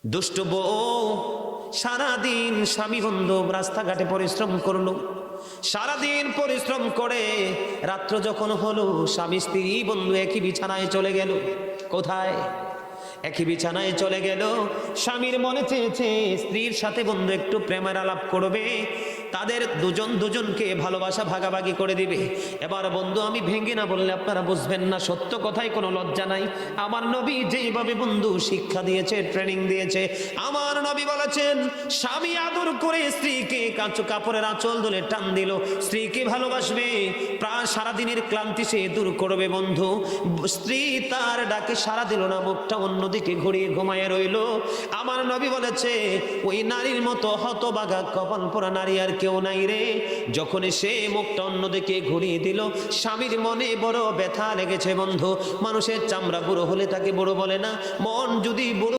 দুষ্ট বউ সারাদিন স্বামী বন্ধু রাস্তাঘাটে পরিশ্রম করলো, সারাদিন পরিশ্রম করে রাত্র যখন হলো স্বামী স্ত্রী বন্ধু একই বিছানায় চলে গেল। কোথায়? একই বিছানায় চলে গেল। স্বামীর মনে চেয়েছে স্ত্রীর সাথে বন্ধু একটু প্রেমের আলাপ করবে, তাদের দুজন দুজনকে ভালোবাসা ভাগাভাগি করে দিবে। এবার বন্ধু আমি ভেঙে না বললে আপনারা বুঝবেন না, সত্য কথায় কোনো লজ্জা নাই। আমার নবী যেইভাবে বন্ধু শিক্ষা দিয়েছে, ট্রেনিং দিয়েছে, আমার নবী বলেছেন স্বামী আদর করে স্ত্রীকে কাঁচু কাপড়ের আঁচল ধরে টান দিল, স্ত্রীকে ভালোবাসবে, প্রায় সারাদিনের ক্লান্তি সে দূর করবে। বন্ধু স্ত্রী তার ডাকে সাড়া দিল না, মুখটা অন্যদিকে ঘুরিয়ে ঘুমায় রইল। আমার নবী বলেছে ওই নারীর মতো হতভাগা কপাল পোড়া নারী আর কেউ নাই রে। যখন সে মুখটা অন্যদিকে ঘুরিয়ে দিল, স্বামীর মনে বড় ব্যথা লেগেছে। বন্ধু মানুষের চামড়া বুড়ো হলে তাকে বুড়ো বলে না, মন যদি বুড়ো